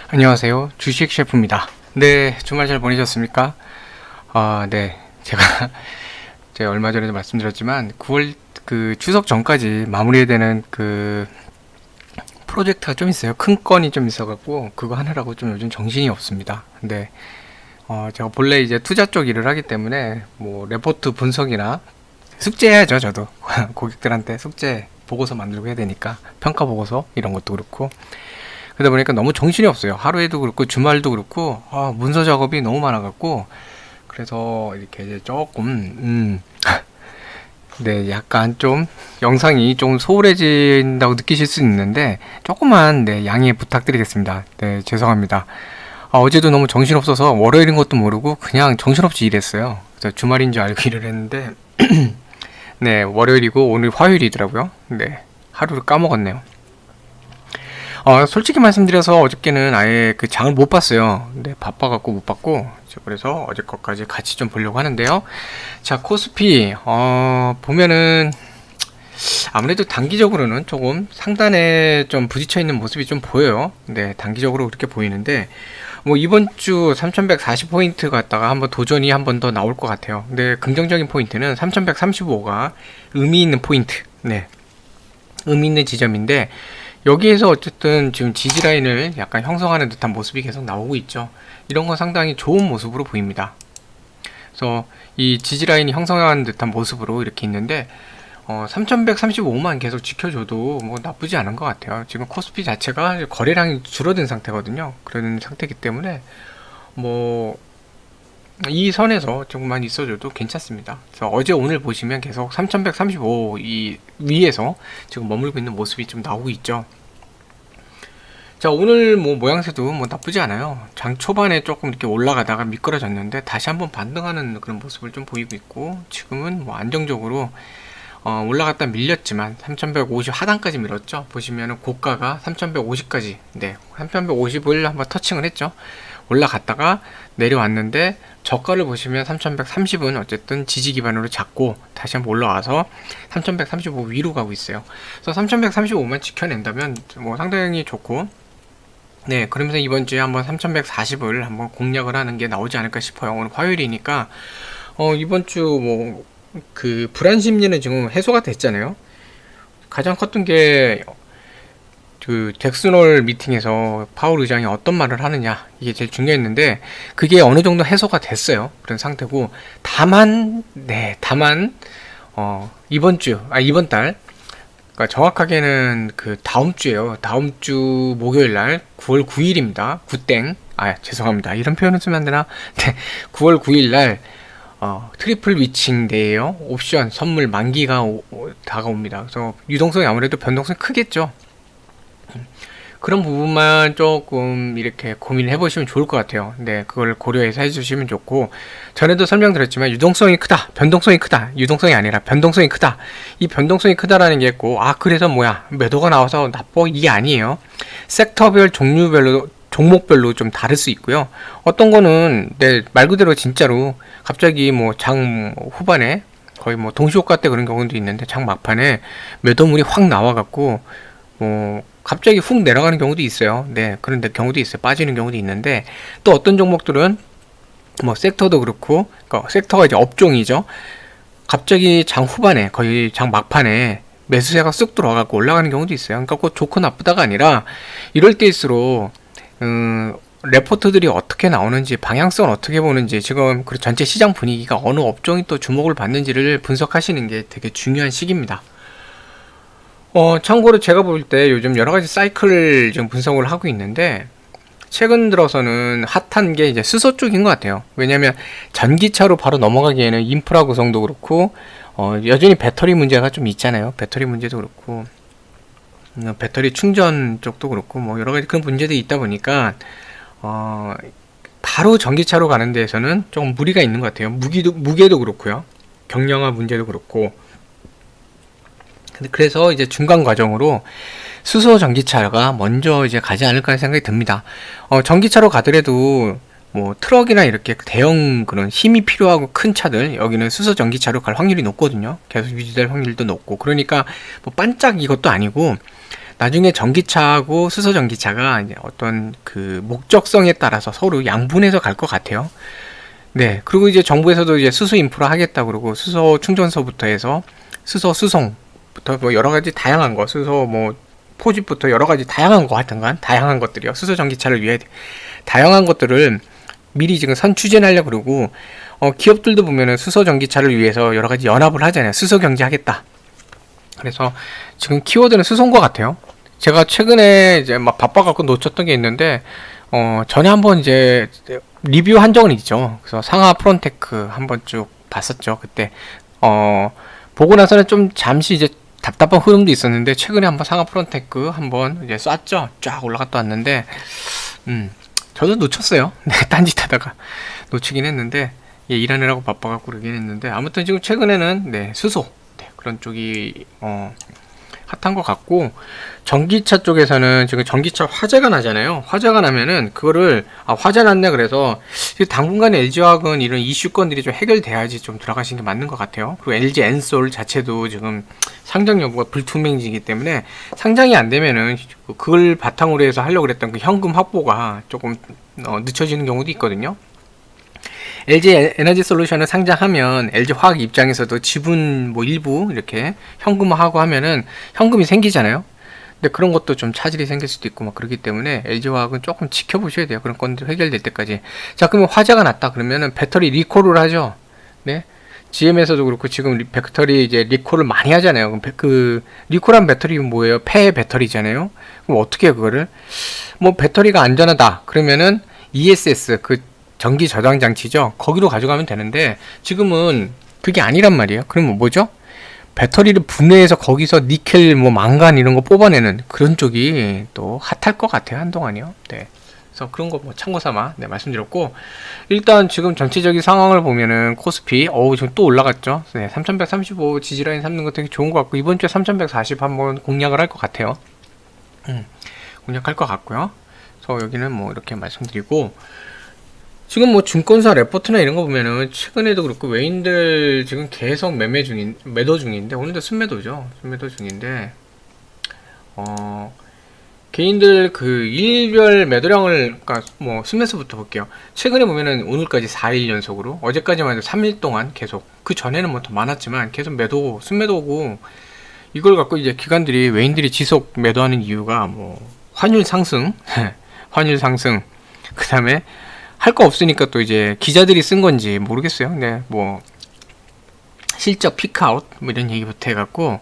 안녕하세요. 주식 셰프입니다. 네, 주말 잘 보내셨습니까? 네. 제가 얼마 전에도 말씀드렸지만 9월 그 추석 전까지 마무리되는 그 프로젝트가 좀 있어요. 큰 건이 좀 있어갖고 그거 하느라고 좀 요즘 정신이 없습니다. 근데 제가 본래 이제 투자 쪽 일을 하기 때문에 뭐 레포트 분석이나 숙제해야죠. 저도 고객들한테 숙제 보고서 만들고 해야 되니까 평가 보고서 이런 것도 그렇고 그러다 보니까 너무 정신이 없어요. 하루에도 그렇고 주말도 그렇고 문서 작업이 너무 많아갖고 그래서 이렇게 이제 조금 네, 약간 좀 영상이 좀 소홀해진다고 느끼실 수 있는데 조금만 네, 양해 부탁드리겠습니다. 네, 죄송합니다. 어제도 너무 정신없어서 월요일인 것도 모르고 그냥 정신없이 일했어요. 그래서 주말인 줄 알고 일을 했는데 네, 월요일이고 오늘 화요일이더라고요. 네, 하루를 까먹었네요. 솔직히 말씀드려서 어저께는 아예 그 장을 못 봤어요. 네, 바빠갖고 못 봤고, 그래서 어제 것까지 같이 좀 보려고 하는데요. 자, 코스피, 보면은, 아무래도 단기적으로는 조금 상단에 좀 부딪혀 있는 모습이 좀 보여요. 네, 단기적으로 그렇게 보이는데, 뭐 이번 주 3140포인트 갔다가 한번 도전이 한 번 더 나올 것 같아요. 근데 긍정적인 포인트는 3135가 의미 있는 포인트. 네, 의미 있는 지점인데, 여기에서 어쨌든 지금 지지라인을 약간 형성하는 듯한 모습이 계속 나오고 있죠. 이런 건 상당히 좋은 모습으로 보입니다. 그래서 이 지지라인이 형성하는 듯한 모습으로 이렇게 있는데 3135만 계속 지켜줘도 뭐 나쁘지 않은 것 같아요. 지금 코스피 자체가 거래량이 줄어든 상태거든요. 그런 상태이기 때문에 뭐 이 선에서 조금만 있어줘도 괜찮습니다. 그래서 어제 오늘 보시면 계속 3135 이 위에서 지금 머물고 있는 모습이 좀 나오고 있죠. 자, 오늘 뭐 모양새도 뭐 나쁘지 않아요. 장 초반에 조금 이렇게 올라가다가 미끄러졌는데 다시 한번 반등하는 그런 모습을 좀 보이고 있고, 지금은 뭐 안정적으로 올라갔다 밀렸지만 3150 하단까지 밀었죠. 보시면은 고가가 3150까지, 네, 3150을 한번 터칭을 했죠. 올라갔다가 내려왔는데 저가를 보시면 3130은 어쨌든 지지 기반으로 잡고 다시 한번 올라와서 3135 위로 가고 있어요. 그래서 3135만 지켜낸다면 뭐 상당히 좋고, 네, 그러면서 이번 주에 한번 3140을 한번 공략을 하는 게 나오지 않을까 싶어요. 오늘 화요일이니까 이번 주 뭐 그 불안 심리는 지금 해소가 됐잖아요. 가장 컸던 게 그 잭슨홀 미팅에서 파월 의장이 어떤 말을 하느냐, 이게 제일 중요했는데 그게 어느 정도 해소가 됐어요. 그런 상태고, 다만 이번 달, 그러니까 정확하게는 그 다음 주에요. 다음 주 목요일 날 9월 9일입니다. 구땡. 죄송합니다. 이런 표현을 쓰면 안 되나? 네, 9월 9일 날 트리플 위칭 데이에요. 옵션 선물 만기가 다가옵니다. 그래서 유동성이 아무래도 변동성이 크겠죠. 그런 부분만 조금 이렇게 고민을 해보시면 좋을 것 같아요. 네, 그걸 고려해서 해주시면 좋고, 전에도 설명드렸지만 유동성이 크다, 변동성이 크다, 유동성이 아니라 변동성이 크다. 이 변동성이 크다라는 게 있고, 그래서 뭐야, 매도가 나와서 나빠, 이게 아니에요. 섹터별, 종류별로, 종목별로 좀 다를 수 있고요. 어떤 거는 말 그대로 진짜로 갑자기 뭐 장 후반에 거의 뭐 동시효과 때 그런 경우도 있는데, 장 막판에 매도물이 확 나와갖고 뭐 갑자기 훅 내려가는 경우도 있어요. 네, 그런 경우도 있어요. 빠지는 경우도 있는데, 또 어떤 종목들은 뭐 섹터도 그렇고, 그러니까 섹터가 이제 업종이죠. 갑자기 장 후반에 거의 장 막판에 매수세가 쑥 들어와갖고 올라가는 경우도 있어요. 그러니까 꼭 좋고 나쁘다가 아니라 이럴 때일수록 레포트들이 어떻게 나오는지, 방향성을 어떻게 보는지, 지금 그 전체 시장 분위기가 어느 업종이 또 주목을 받는지를 분석하시는 게 되게 중요한 시기입니다. 참고로 제가 볼 때 요즘 여러 가지 사이클을 지금 분석을 하고 있는데, 최근 들어서는 핫한 게 이제 수소 쪽인 것 같아요. 왜냐면 전기차로 바로 넘어가기에는 인프라 구성도 그렇고, 여전히 배터리 문제가 좀 있잖아요. 배터리 문제도 그렇고, 배터리 충전 쪽도 그렇고, 뭐 여러 가지 그런 문제들이 있다 보니까, 바로 전기차로 가는 데에서는 조금 무리가 있는 것 같아요. 무게도 그렇고요. 경량화 문제도 그렇고, 그래서 이제 중간 과정으로 수소 전기차가 먼저 이제 가지 않을까 생각이 듭니다. 전기차로 가더라도 뭐 트럭이나 이렇게 대형 그런 힘이 필요하고 큰 차들, 여기는 수소 전기차로 갈 확률이 높거든요. 계속 유지될 확률도 높고, 그러니까 뭐 반짝 이것도 아니고 나중에 전기차하고 수소 전기차가 이제 어떤 그 목적성에 따라서 서로 양분해서 갈 것 같아요. 네. 그리고 이제 정부에서도 이제 수소 인프라 하겠다 그러고 수소 충전소부터 해서 수소 수송부터 뭐 여러 가지 다양한 거, 수소 뭐 포집부터 여러 가지 다양한 거 하여튼간 다양한 것들이요. 수소 전기차를 위해 다양한 것들을 미리 지금 선추진하려고 그러고 기업들도 보면은 수소 전기차를 위해서 여러 가지 연합을 하잖아요. 수소 경제 하겠다. 그래서 지금 키워드는 수소인 것 같아요. 제가 최근에 이제 막 바빠갖고 놓쳤던 게 있는데 전에 한번 이제 리뷰한 적은 있죠. 그래서 상하 프론테크 한번 쭉 봤었죠. 그때 보고 나서는 좀 잠시 이제 답답한 흐름도 있었는데 최근에 한번 상하 프론테크 한번 이제 쐈죠. 쫙 올라갔다 왔는데 저도 놓쳤어요. 네, 딴짓하다가 놓치긴 했는데 일하느라고 바빠갖고 그러긴 했는데 아무튼 지금 최근에는 네, 수소 그런 쪽이 핫한 것 같고 전기차 쪽에서는 지금 전기차 화재가 나잖아요. 화재가 나면은 그거를 화재 났네 그래서 당분간 LG화학은 이런 이슈건들이 좀 해결돼야지 좀 들어가신 게 맞는 것 같아요. 그리고 LG 엔솔 자체도 지금 상장 여부가 불투명이기 때문에 상장이 안 되면은 그걸 바탕으로 해서 하려고 그랬던 그 현금 확보가 조금 늦춰지는 경우도 있거든요. LG 에너지 솔루션을 상장하면 LG 화학 입장에서도 지분 뭐 일부 이렇게 현금화하고 하면은 현금이 생기잖아요. 근데 그런 것도 좀 차질이 생길 수도 있고 막 그렇기 때문에 LG 화학은 조금 지켜보셔야 돼요. 그런 건들 해결될 때까지. 자, 그러면 화재가 났다 그러면은 배터리 리콜을 하죠. 네. GM에서도 그렇고 지금 배터리 이제 리콜을 많이 하잖아요. 그럼 그 리콜한 배터리 뭐예요? 폐 배터리잖아요. 그럼 어떻게 해요, 그거를? 뭐 배터리가 안전하다 그러면은 ESS 그 전기 저장 장치죠. 거기로 가져가면 되는데 지금은 그게 아니란 말이에요. 그러면 뭐죠? 배터리를 분해해서 거기서 니켈, 뭐 망간 이런 거 뽑아내는 그런 쪽이 또 핫할 것 같아요. 한동안이요. 네. 그래서 그런 거 뭐 참고 삼아 네, 말씀드렸고 일단 지금 전체적인 상황을 보면은 코스피 지금 또 올라갔죠. 네, 3135 지지라인 삼는 거 되게 좋은 것 같고 이번 주에 3140 한번 공략을 할 것 같아요. 공략할 것 같고요. 그래서 여기는 뭐 이렇게 말씀드리고 지금 뭐 증권사 레포트나 이런 거 보면은 최근에도 그렇고 외인들 지금 계속 매도 중인데 오늘도 순매도죠. 순매도 중인데 개인들 그 일별 매도량을 그러니까 뭐 순매수부터 볼게요. 최근에 보면은 오늘까지 4일 연속으로 어제까지만 해도 3일 동안 계속 그 전에는 뭐 더 많았지만 계속 매도 순매도고 이걸 갖고 이제 기관들이 외인들이 지속 매도하는 이유가 뭐 환율 상승 환율 상승 그 다음에 할 거 없으니까 또 이제 기자들이 쓴 건지 모르겠어요. 근데 뭐 실적 피크아웃 뭐 이런 얘기부터 해갖고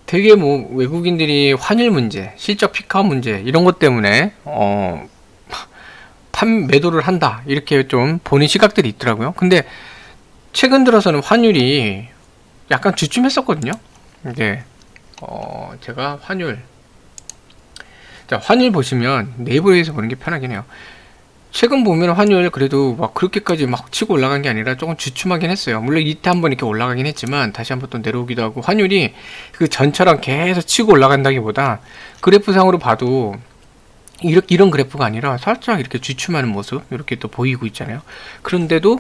되게 뭐 외국인들이 환율 문제, 실적 피크아웃 문제 이런 것 때문에 매도를 한다 이렇게 좀 보는 시각들이 있더라고요. 근데 최근 들어서는 환율이 약간 주춤했었거든요. 이제 제가 환율 보시면 네이버에서 보는 게 편하긴 해요. 최근 보면 환율 그래도 막 그렇게까지 막 치고 올라간 게 아니라 조금 주춤하긴 했어요. 물론 이때 한번 이렇게 올라가긴 했지만 다시 한번 또 내려오기도 하고 환율이 그 전처럼 계속 치고 올라간다기보다 그래프상으로 봐도 이런 그래프가 아니라 살짝 이렇게 주춤하는 모습 이렇게 또 보이고 있잖아요. 그런데도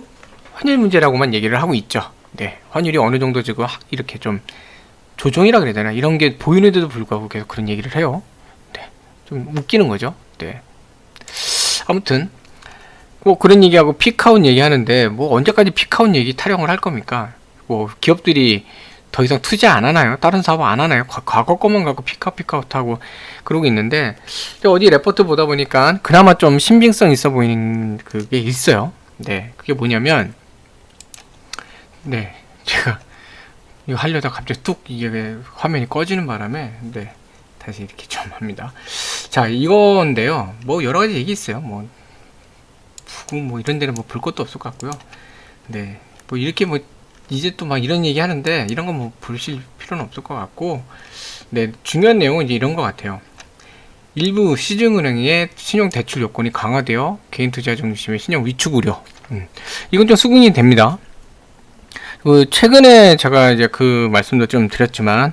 환율 문제라고만 얘기를 하고 있죠. 네, 환율이 어느 정도 지금 이렇게 좀 조정이라 그래야 되나 이런 게 보이는데도 불구하고 계속 그런 얘기를 해요. 네, 좀 웃기는 거죠. 네. 아무튼 뭐 그런 얘기하고 피크아웃 얘기하는데 뭐 언제까지 피크아웃 얘기 타령을 할 겁니까? 뭐 기업들이 더 이상 투자 안 하나요? 다른 사업 안 하나요? 과거 것만 갖고 피크아웃 하고 그러고 있는데 어디 레포트 보다 보니까 그나마 좀 신빙성 있어 보이는 그게 있어요. 네, 그게 뭐냐면 네, 제가 이거 하려다 갑자기 뚝 이게 화면이 꺼지는 바람에 네, 다시 이렇게 좀 합니다. 자, 이건데요. 뭐 여러 가지 얘기 있어요. 뭐 이런 데는 뭐 볼 것도 없을 것 같고요. 네, 뭐 이렇게 뭐 이제 또 막 이런 얘기 하는데 이런 거 뭐 보실 필요는 없을 것 같고, 네, 중요한 내용은 이제 이런 것 같아요. 일부 시중은행의 신용 대출 요건이 강화되어 개인 투자 중심의 신용 위축 우려. 이건 좀 수긍이 됩니다. 그 최근에 제가 이제 그 말씀도 좀 드렸지만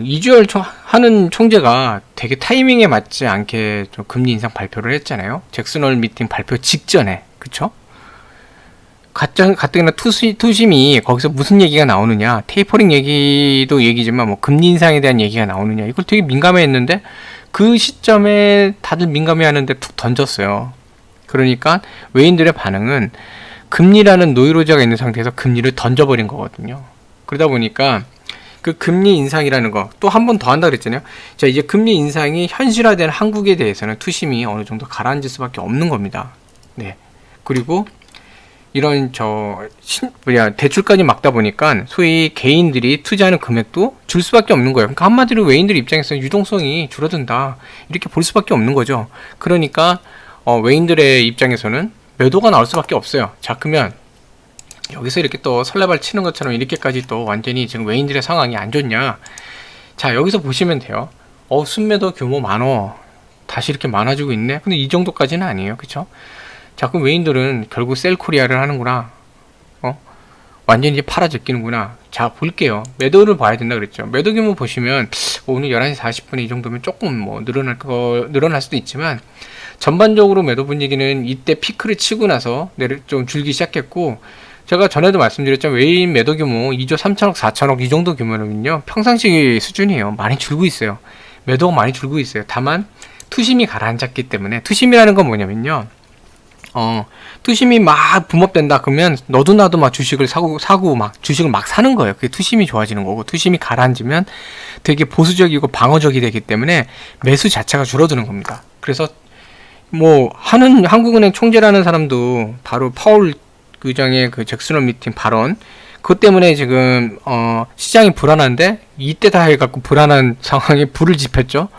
이주열 하는 총재가 되게 타이밍에 맞지 않게 좀 금리 인상 발표를 했잖아요. 잭슨홀 미팅 발표 직전에. 그쵸? 가뜩이나 투심이 거기서 무슨 얘기가 나오느냐, 테이퍼링 얘기도 얘기지만 뭐 금리 인상에 대한 얘기가 나오느냐, 이걸 되게 민감해했는데 그 시점에 다들 민감해하는데 툭 던졌어요. 그러니까 외인들의 반응은 금리라는 노이로제가 있는 상태에서 금리를 던져버린 거거든요. 그러다 보니까 그 금리 인상이라는 거 또 한 번 더 한다 그랬잖아요. 자, 이제 금리 인상이 현실화된 한국에 대해서는 투심이 어느 정도 가라앉을 수밖에 없는 겁니다. 네. 그리고 이런 대출까지 막다 보니까 소위 개인들이 투자하는 금액도 줄 수밖에 없는 거예요. 그러니까 한마디로 외인들 입장에서는 유동성이 줄어든다, 이렇게 볼 수밖에 없는 거죠. 그러니까 외인들의 입장에서는 매도가 나올 수밖에 없어요. 자, 그러면 여기서 이렇게 또 설레발 치는 것처럼 이렇게까지 또 완전히 지금 외인들의 상황이 안 좋냐. 자, 여기서 보시면 돼요. 순매도 규모 많어, 다시 이렇게 많아지고 있네. 근데 이 정도까지는 아니에요. 그쵸? 자, 그럼 외인들은 결국 셀코리아를 하는구나, 완전히 이제 팔아 제끼는구나. 자, 볼게요. 매도를 봐야 된다 그랬죠. 매도 규모 보시면 오늘 11시 40분에 이 정도면 조금 뭐 늘어날 수도 있지만, 전반적으로 매도 분위기는 이때 피크를 치고 나서 좀 줄기 시작했고, 제가 전에도 말씀드렸죠. 외인 매도 규모 2조 3천억 4천억 이 정도 규모는요 평상시 수준이에요. 많이 줄고 있어요. 매도가 많이 줄고 있어요. 다만 투심이 가라앉았기 때문에, 투심이라는 건 뭐냐면요, 투심이 막 붐업된다 그러면 너도 나도 막 주식을 사고 막 주식을 막 사는 거예요. 그게 투심이 좋아지는 거고, 투심이 가라앉으면 되게 보수적이고 방어적이 되기 때문에 매수 자체가 줄어드는 겁니다. 그래서 뭐 한국은행 총재라는 사람도 바로 파월 의장의 그 잭슨홀 미팅 발언, 그것 때문에 지금 시장이 불안한데 이때 다 해갖고 불안한 상황에 불을 지폈죠.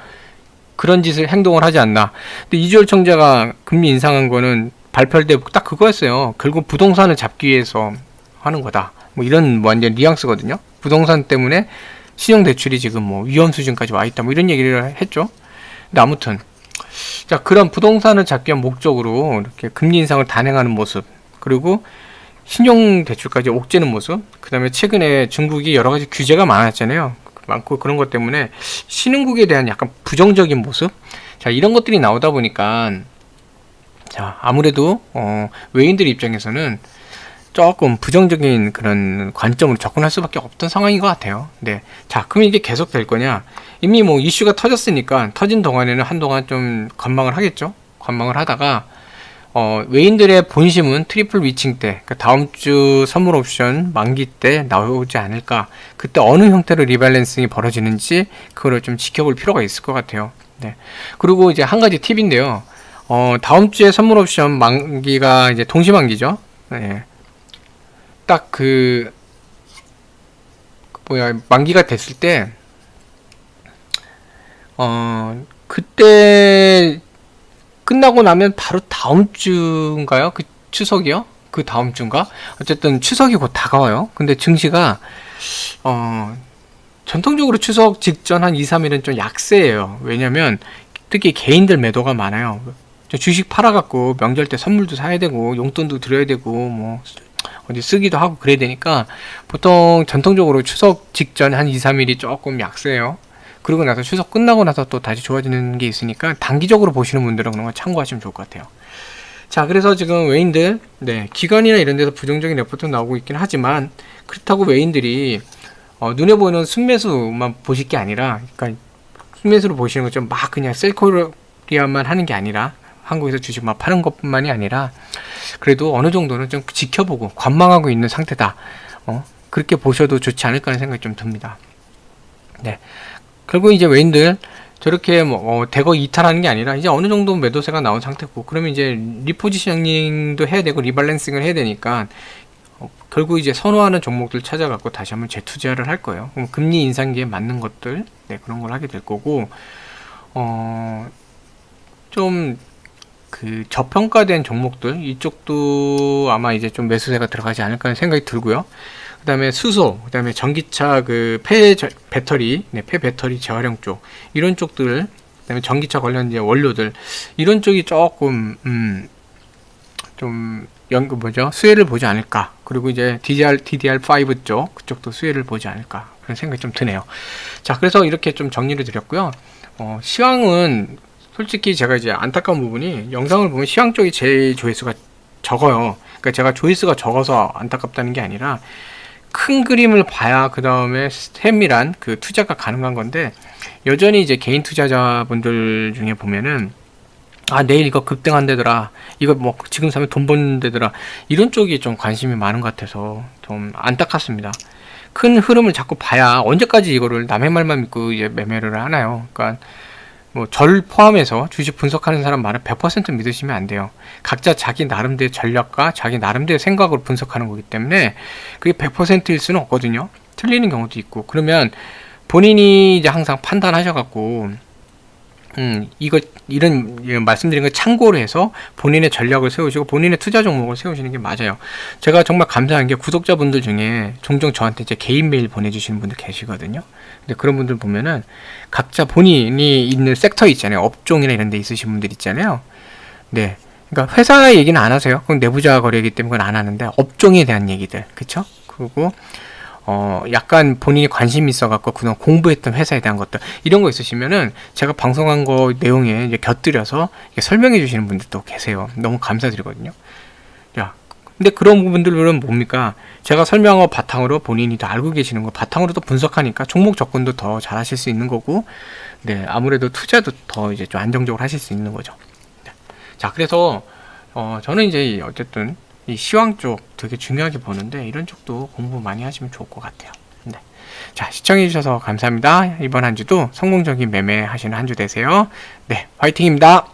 그런 행동을 하지 않나. 근데 이주열 총재가 금리 인상한 거는 발표할 때 딱 그거였어요. 결국 부동산을 잡기 위해서 하는 거다, 뭐 이런 완전 뉘앙스거든요. 부동산 때문에 신용대출이 지금 뭐 위험 수준까지 와 있다, 뭐 이런 얘기를 했죠. 근데 아무튼, 자, 그런 부동산을 잡기 위한 목적으로 이렇게 금리 인상을 단행하는 모습, 그리고 신용대출까지 옥죄는 모습, 그 다음에 최근에 중국이 여러 가지 규제가 많았잖아요. 많고, 그런 것 때문에 신흥국에 대한 약간 부정적인 모습, 자, 이런 것들이 나오다 보니까, 자, 아무래도 외인들 입장에서는 조금 부정적인 그런 관점으로 접근할 수밖에 없던 상황인 것 같아요. 네. 자, 그럼 이게 계속 될 거냐? 이미 뭐 이슈가 터졌으니까 터진 동안에는 한동안 좀 관망을 하겠죠. 관망을 하다가 외인들의 본심은 트리플 위칭 때, 그러니까 다음 주 선물 옵션 만기 때 나오지 않을까. 그때 어느 형태로 리밸런싱이 벌어지는지 그거를 좀 지켜볼 필요가 있을 것 같아요. 네. 그리고 이제 한 가지 팁인데요. 다음 주에 선물 옵션 만기가 이제 동시 만기죠. 네. 딱 만기가 됐을 때, 그때 끝나고 나면 바로 다음 주인가요? 그 추석이요? 그 다음 주인가? 어쨌든 추석이 곧 다가와요. 근데 증시가 전통적으로 추석 직전 한 2, 3일은 좀 약세예요. 왜냐면 특히 개인들 매도가 많아요. 주식 팔아갖고 명절 때 선물도 사야 되고 용돈도 드려야 되고 뭐 어디 쓰기도 하고 그래야 되니까 보통 전통적으로 추석 직전 한 2, 3일이 조금 약세예요. 그리고 나서 추석 끝나고 나서 또 다시 좋아지는 게 있으니까 단기적으로 보시는 분들은 그런 거 참고하시면 좋을 것 같아요. 자, 그래서 지금 외인들, 네, 기관이나 이런 데서 부정적인 레포트 나오고 있긴 하지만, 그렇다고 외인들이 눈에 보이는 순매수만 보실 게 아니라, 그러니까 순매수로 보시는 것처럼 막 그냥 셀코리아만 하는 게 아니라, 한국에서 주식 막 파는 것뿐만이 아니라 그래도 어느 정도는 좀 지켜보고 관망하고 있는 상태다. 그렇게 보셔도 좋지 않을까 하는 생각이 좀 듭니다. 네. 결국 이제 외인들 저렇게 대거 이탈하는 게 아니라 이제 어느 정도 매도세가 나온 상태고, 그러면 이제 리포지셔닝도 해야 되고 리밸런싱을 해야 되니까 결국 이제 선호하는 종목들 찾아갖고 다시 한번 재투자를 할 거예요. 그럼 금리 인상기에 맞는 것들, 네, 그런 걸 하게 될 거고, 좀 저평가된 종목들 이쪽도 아마 이제 좀 매수세가 들어가지 않을까 하는 생각이 들고요. 그 다음에 수소, 그 다음에 전기차 배터리, 네, 폐배터리 재활용 쪽, 이런 쪽들, 그 다음에 전기차 관련 이제 원료들, 이런 쪽이 조금, 좀, 수혜를 보지 않을까. 그리고 이제 DDR5 쪽, 그쪽도 수혜를 보지 않을까. 그런 생각이 좀 드네요. 자, 그래서 이렇게 좀 정리를 드렸고요. 시황은, 솔직히 제가 이제 안타까운 부분이 영상을 보면 시황 쪽이 제일 조회수가 적어요. 그러니까 제가 조회수가 적어서 안타깝다는 게 아니라 큰 그림을 봐야 그 다음에 세밀한 그 투자가 가능한 건데, 여전히 이제 개인 투자자분들 중에 보면은 내일 이거 급등한대더라, 이거 뭐 지금 사면 돈 버는데더라, 이런 쪽이 좀 관심이 많은 것 같아서 좀 안타깝습니다. 큰 흐름을 자꾸 봐야 언제까지 이거를 남의 말만 믿고 이제 매매를 하나요? 그러니까 뭐 절 포함해서 주식 분석하는 사람 말은 100% 믿으시면 안 돼요. 각자 자기 나름대로 전략과 자기 나름대로 생각으로 분석하는 거기 때문에 그게 100%일 수는 없거든요. 틀리는 경우도 있고. 그러면 본인이 이제 항상 판단하셔갖고 이런 말씀드린 거 참고로 해서 본인의 전략을 세우시고 본인의 투자 종목을 세우시는 게 맞아요. 제가 정말 감사한 게 구독자분들 중에 종종 저한테 이제 개인 메일 보내주시는 분들 계시거든요. 근데 그런 분들 보면은 각자 본인이 있는 섹터 있잖아요. 업종이나 이런 데 있으신 분들 있잖아요. 네. 그러니까 회사 얘기는 안 하세요. 그건 내부자 거래이기 때문에 그건 안 하는데 업종에 대한 얘기들. 그쵸? 그리고 약간 본인이 관심이 있어갖고 그동안 공부했던 회사에 대한 것들, 이런 거 있으시면은 제가 방송한 거 내용에 이제 곁들여서 설명해 주시는 분들도 계세요. 너무 감사드리거든요. 야, 근데 그런 부분들은 뭡니까? 제가 설명한 거 바탕으로 본인이 더 알고 계시는 거 바탕으로 또 분석하니까 종목 접근도 더 잘 하실 수 있는 거고, 네, 아무래도 투자도 더 이제 좀 안정적으로 하실 수 있는 거죠. 네. 자, 그래서, 저는 이제 어쨌든 이 시황 쪽 되게 중요하게 보는데 이런 쪽도 공부 많이 하시면 좋을 것 같아요. 네. 자, 시청해주셔서 감사합니다. 이번 한 주도 성공적인 매매 하시는 한 주 되세요. 네, 화이팅입니다.